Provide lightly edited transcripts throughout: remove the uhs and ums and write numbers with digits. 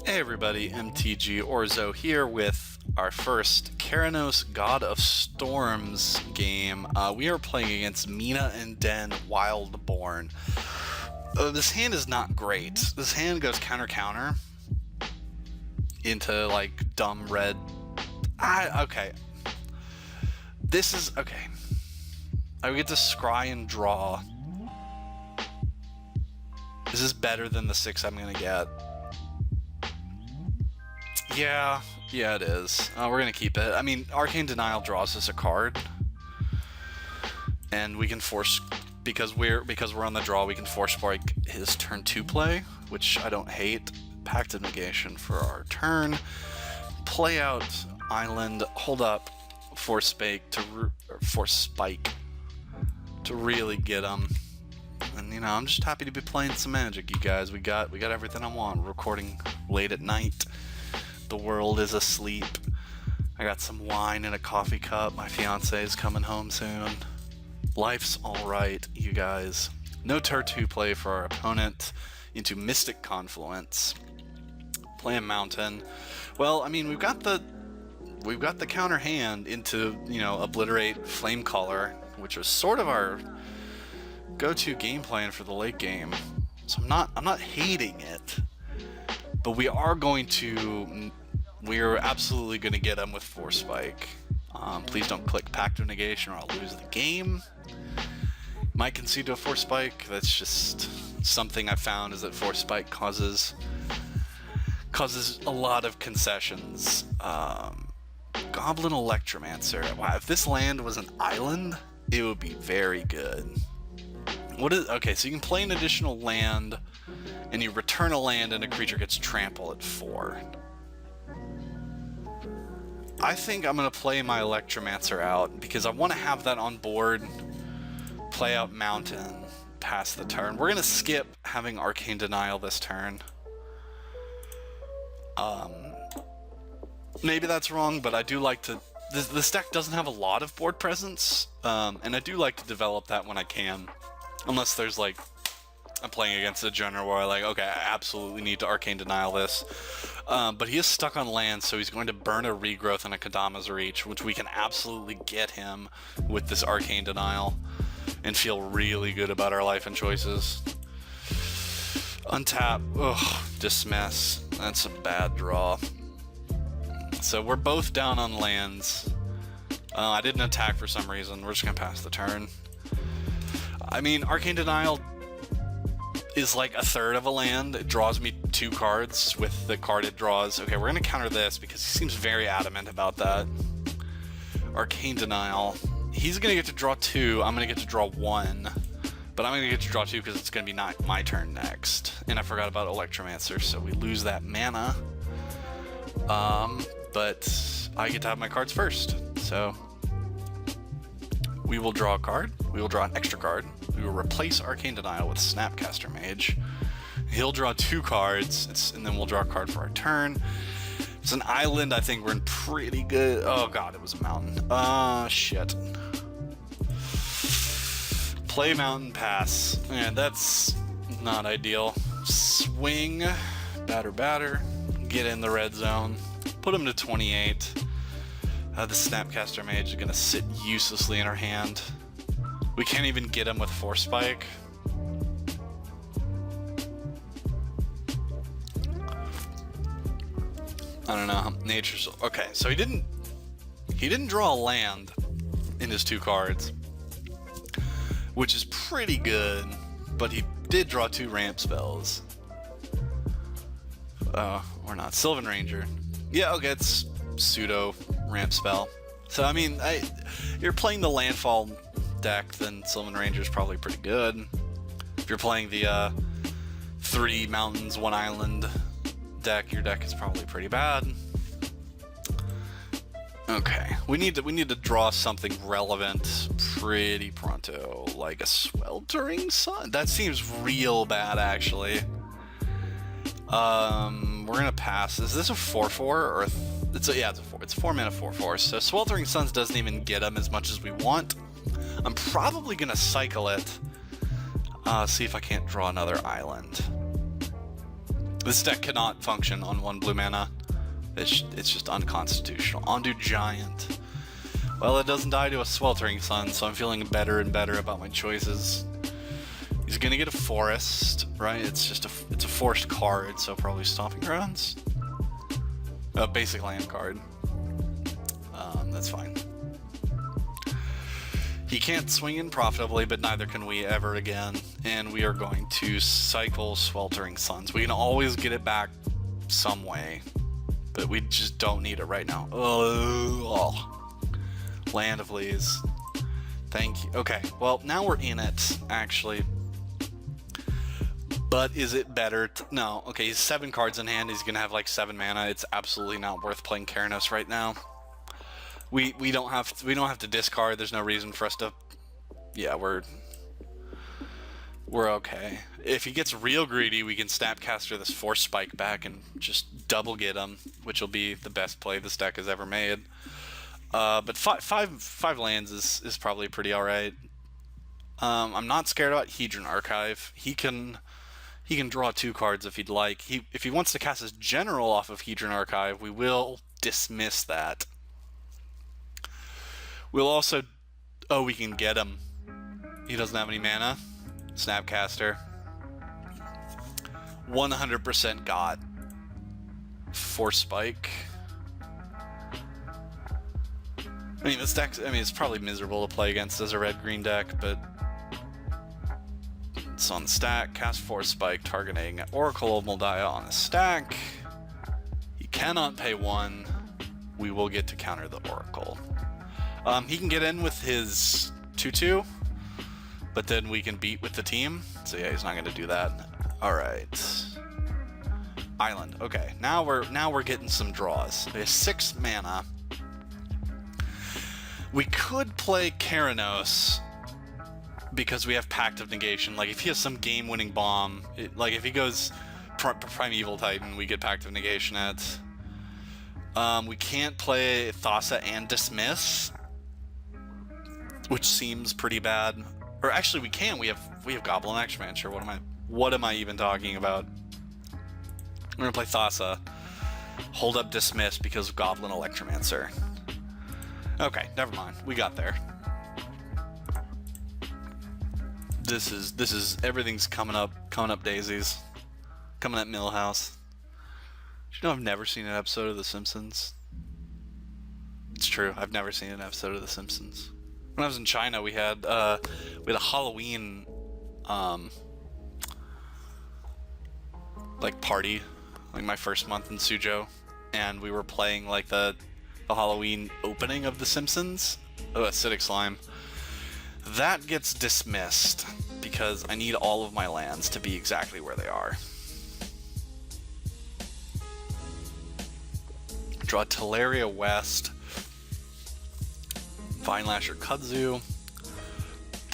Hey everybody, mtg Orzo here with our first Keranos God of Storms game. We are playing against Mina and Den Wildborn. This hand is not great. This hand goes counter into like dumb red. Okay. This is okay. I get to scry and draw. This is better than the 6 I'm gonna get. Yeah, it is. We're gonna keep it. I mean, Arcane Denial draws us a card, and we can force because we're on the draw. We can force spike his turn 2 play, which I don't hate. Pact of Negation for our turn. Play out Island. Hold up. Force spike to really get him. And you know, I'm just happy to be playing some Magic, you guys. We got everything I want. We're recording late at night. The world is asleep. I got some wine in a coffee cup. My fiance is coming home soon. Life's alright, you guys. No turn 2 play for our opponent into Mystic Confluence. Play a Mountain. Well, I mean, we've got the counter hand into, you know, Obliterate Flamecaller, which was sort of our go-to game plan for the late game. So I'm not hating it. But we're absolutely going to get him with Force Spike. Please don't click Pact of Negation or I'll lose the game. Might concede to a Force Spike. That's just something I found, is that Force Spike causes a lot of concessions. Goblin Electromancer. Wow, if this land was an island, it would be very good. Okay, so you can play an additional land, and you return a land and a creature gets trample at 4. I think I'm going to play my Electromancer out because I want to have that on board. Play out Mountain, pass the turn. We're going to skip having Arcane Denial this turn. Maybe that's wrong, but I do like to... This deck doesn't have a lot of board presence, and I do like to develop that when I can. Unless there's like... I'm playing against a general where I like, okay, I absolutely need to Arcane Denial this. But he is stuck on land, so he's going to burn a Regrowth and a Kadama's Reach, which we can absolutely get him with this Arcane Denial and feel really good about our life and choices. Untap. Ugh, Dismiss. That's a bad draw. So we're both down on lands. I didn't attack for some reason. We're just going to pass the turn. I mean, Arcane Denial is like a third of a land. It draws me 2 cards with the card it draws. Okay, we're going to counter this because he seems very adamant about that. Arcane Denial. He's going to get to draw 2. I'm going to get to draw 1. But I'm going to get to draw 2 because it's going to be not my turn next. And I forgot about Electromancer, so we lose that mana. But I get to have my cards first. So we will draw a card. We will draw an extra card. We will replace Arcane Denial with Snapcaster Mage. He'll draw 2 cards, and then we'll draw a card for our turn. If it's an island, I think we're in pretty good... Oh god, it was a mountain. Shit. Play Mountain, pass. Man, that's not ideal. Swing, batter, get in the red zone. Put him to 28. The Snapcaster Mage is going to sit uselessly in our hand. We can't even get him with Force Spike. I don't know. Nature's... Okay, so he didn't draw a land in his 2 cards, which is pretty good, but he did draw 2 ramp spells. Or not. Sylvan Ranger. Yeah, okay, it's pseudo ramp spell. So, I mean, you're playing the landfall deck, then Sylvan Ranger is probably pretty good. If you're playing the 3 mountains, 1 island deck, your deck is probably pretty bad. Okay, we need to draw something relevant pretty pronto, like a Sweltering Sun. That seems real bad, actually. We're gonna pass. Is this a 4/4 or it's a 4? It's 4 mana 4/4. So Sweltering Suns doesn't even get him as much as we want. I'm probably gonna cycle it. See if I can't draw another island. This deck cannot function on 1 blue mana. It's just unconstitutional. Ondu Giant. Well, it doesn't die to a Sweltering Sun, so I'm feeling better and better about my choices. He's gonna get a Forest, right? It's a forced card, so probably Stomping Grounds. Basic land card. That's fine. He can't swing in profitably, but neither can we ever again. And we are going to cycle Sweltering Suns. We can always get it back some way, but we just don't need it right now. Oh. Land of Lees. Thank you. Okay, well, now we're in it, actually. But is it better to... No. Okay, he's 7 cards in hand. He's going to have like 7 mana. It's absolutely not worth playing Keranos right now. We don't have to discard. There's no reason for us to... Yeah, we're okay. If he gets real greedy, we can Snapcaster this Force Spike back and just double get him, which will be the best play this deck has ever made. But five lands is probably pretty alright. I'm not scared about Hedron Archive. He can draw 2 cards if he'd like. If he wants to cast his General off of Hedron Archive, we will dismiss that. We'll also... Oh, we can get him. He doesn't have any mana. Snapcaster. 100% got. Force Spike. I mean, this deck... I mean, it's probably miserable to play against as a red-green deck, but... It's on the stack. Cast Force Spike, targeting Oracle of Moldiah on the stack. He cannot pay 1. We will get to counter the Oracle. He can get in with his 2/2, but then we can beat with the team. So yeah, he's not going to do that. All right. Island. Okay, now we're getting some draws. We have 6 mana. We could play Keranos because we have Pact of Negation. Like if he has some game-winning bomb, like if he goes Primeval Titan, we get Pact of Negation it. We can't play Thassa and Dismiss, which seems pretty bad. Or actually, we can. We have Goblin Necromancer. What am I even talking about? I'm gonna play Thassa. Hold up Dismiss because of Goblin Electromancer. Okay, never mind. We got there. This is everything's coming up daisies. Coming at Millhouse. Did you know I've never seen an episode of The Simpsons? It's true. I've never seen an episode of The Simpsons. When I was in China, we had a Halloween like party, like my first month in Suzhou, and we were playing like the Halloween opening of The Simpsons. Oh, Acidic Slime. That gets dismissed because I need all of my lands to be exactly where they are. Draw Teleria West. Vine Lasher Kudzu.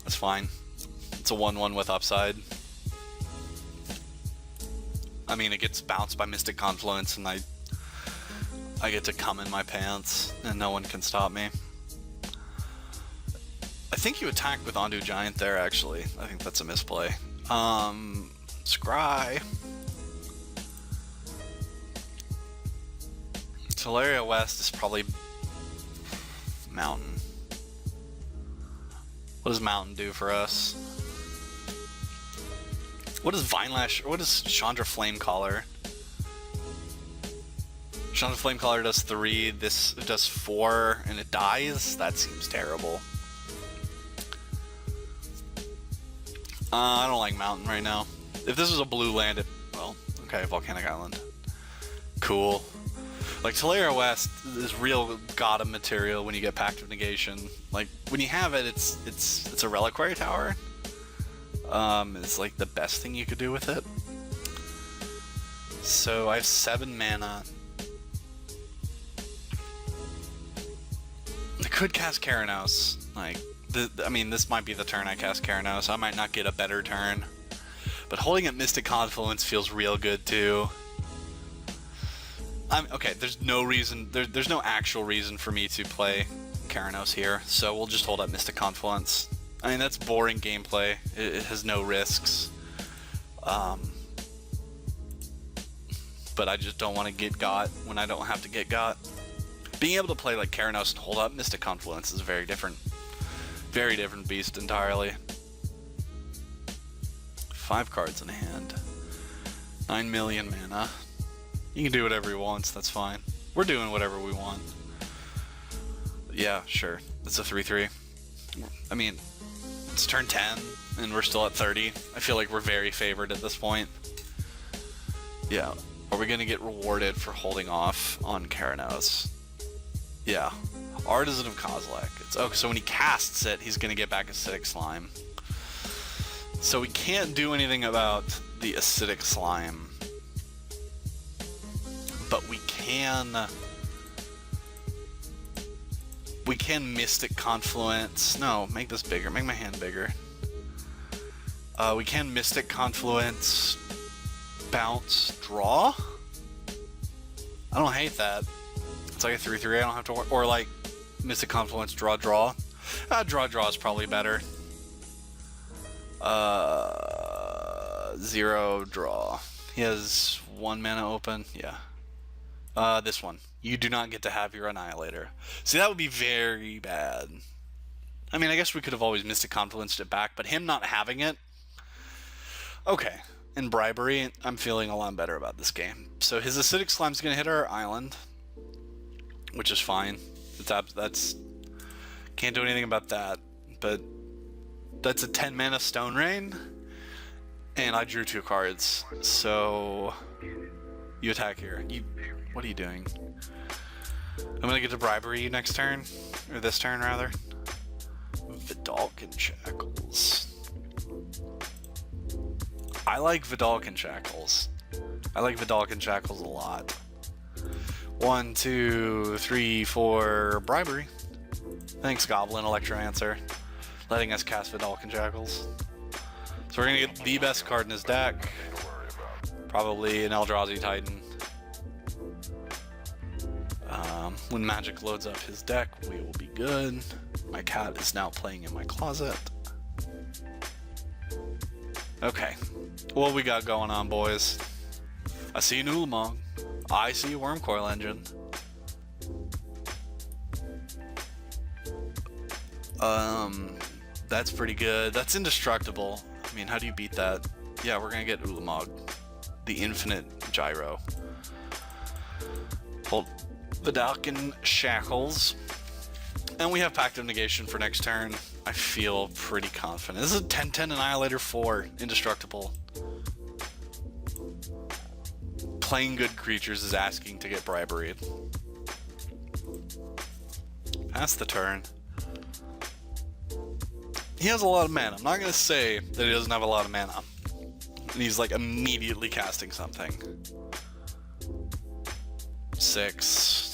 That's fine. It's a 1/1 with upside. I mean, it gets bounced by Mystic Confluence, and I get to come in my pants, and no one can stop me. I think you attack with Ondu Giant there, actually. I think that's a misplay. Scry. Teleria West is probably Mountain. What does Mountain do for us? What does what does Chandra Flamecaller? Chandra Flamecaller does 3, this does 4, and it dies? That seems terrible. I don't like Mountain right now. If this was a blue land, well, okay, Volcanic Island. Cool. Like, Teleria West is real Gotham material when you get Pact of Negation. Like, when you have it, it's a Reliquary Tower. It's like the best thing you could do with it. So I have 7 mana. I could cast Keranos. Like, I mean, this might be the turn I cast Keranos. I might not get a better turn. But holding up Mystic Confluence feels real good, too. Okay, there's no reason, there's no actual reason for me to play Keranos here, so we'll just hold up Mystic Confluence. I mean, that's boring gameplay. It has no risks. but I just don't want to get got when I don't have to get got. Being able to play like Keranos and hold up Mystic Confluence is very different beast entirely. 5 cards in hand. 9 million mana. You can do whatever he wants, that's fine. We're doing whatever we want. Yeah, sure. It's a 3-3. I mean, it's turn 10, and we're still at 30. I feel like we're very favored at this point. Yeah. Are we gonna get rewarded for holding off on Keranos? Yeah. Artisan of Kozilek. It's okay, so when he casts it, he's gonna get back Acidic Slime. So we can't do anything about the Acidic Slime. But we can Mystic Confluence. No, make this bigger. Make my hand bigger. We can Mystic Confluence, bounce, draw. I don't hate that. It's like a 3-3. I don't have to worry. Or like Mystic Confluence, draw. Draw is probably better. 0 draw. He has 1 mana open. Yeah. This one. You do not get to have your Annihilator. See, that would be very bad. I mean, I guess we could have always Mystic Confluenced it back, but him not having it... Okay. And Bribery, I'm feeling a lot better about this game. So his Acidic Slime's going to hit our island, which is fine. That's... Can't do anything about that. But that's a 10 mana Stone Rain, and I drew 2 cards. So you attack here. What are you doing? I'm gonna get to Bribery you next turn, or this turn rather. Vidalcan Shackles. I like Vidalcan Shackles. I like Vidalcan Shackles a lot. 1, 2, 3, 4, Bribery. Thanks, Goblin Electromancer, letting us cast Vidalcan Shackles. So we're gonna get the best card in his deck. Probably an Eldrazi Titan. When Magic loads up his deck, we will be good. My cat is now playing in my closet. Okay. What we got going on, boys? I see an Ulamog. I see a Wormcoil Engine. That's pretty good. That's indestructible. I mean, how do you beat that? Yeah, we're gonna get Ulamog. The infinite gyro. Hold Vidalcan Shackles. And we have Pact of Negation for next turn. I feel pretty confident. This is a 10-10 Annihilator 4. Indestructible. Playing good creatures is asking to get Bribery. Pass the turn. He has a lot of mana. I'm not going to say that he doesn't have a lot of mana. And he's like immediately casting something. 6.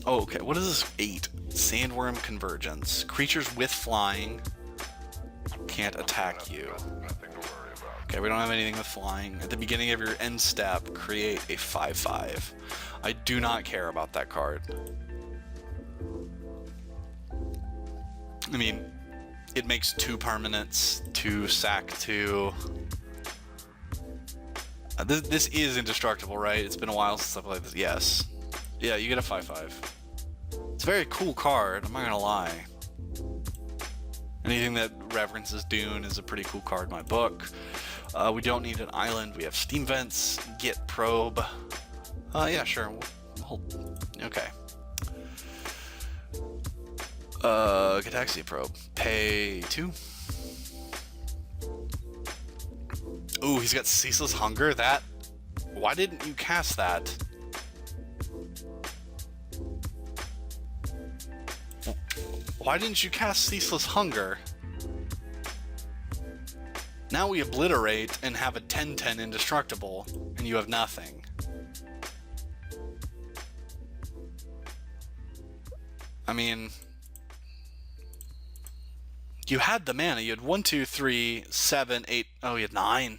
Oh, okay. What is this? 8. Sandworm Convergence. Creatures with flying can't attack you. Okay, we don't have anything with flying. At the beginning of your end step, create a 5/5. I do not care about that card. I mean, it makes 2 permanents to sack 2. This is indestructible, right? It's been a while since I've played this. Yes. Yeah, you get a 5/5. It's a very cool card, I'm not gonna lie. Anything that references Dune is a pretty cool card in my book. We don't need an island. We have Steam Vents, Get Probe. Yeah, sure. Okay. Gataxia Probe. Pay 2. Ooh, he's got Ceaseless Hunger. That... Why didn't you cast that? Why didn't you cast Ceaseless Hunger? Now we obliterate and have a 10-10 indestructible, and you have nothing. I mean... You had the mana. You had 1, 2, 3, 7, 8... Oh, you had 9.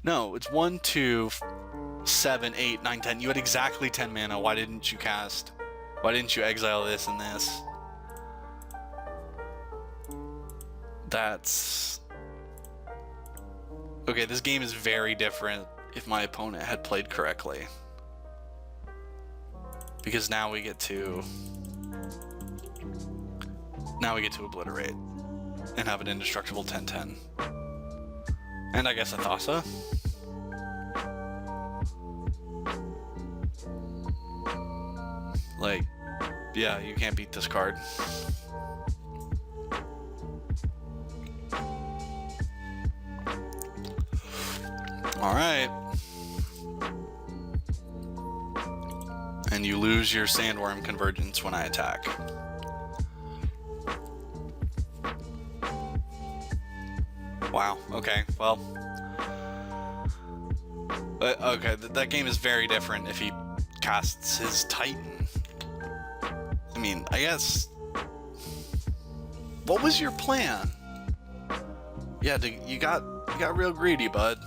No, it's 1, 2, 7, 8, 9, 10. You had exactly 10 mana. Why didn't you cast? Why didn't you exile this and this? That's... Okay, this game is very different if my opponent had played correctly. Because now we get to obliterate and have an indestructible 10-10. And I guess a Thassa. Like, yeah, you can't beat this card. Alright. And you lose your Sandworm Convergence when I attack. Wow, okay, well. Okay, that game is very different if he casts his Titan. I mean, I guess... What was your plan? Yeah, you got real greedy, bud.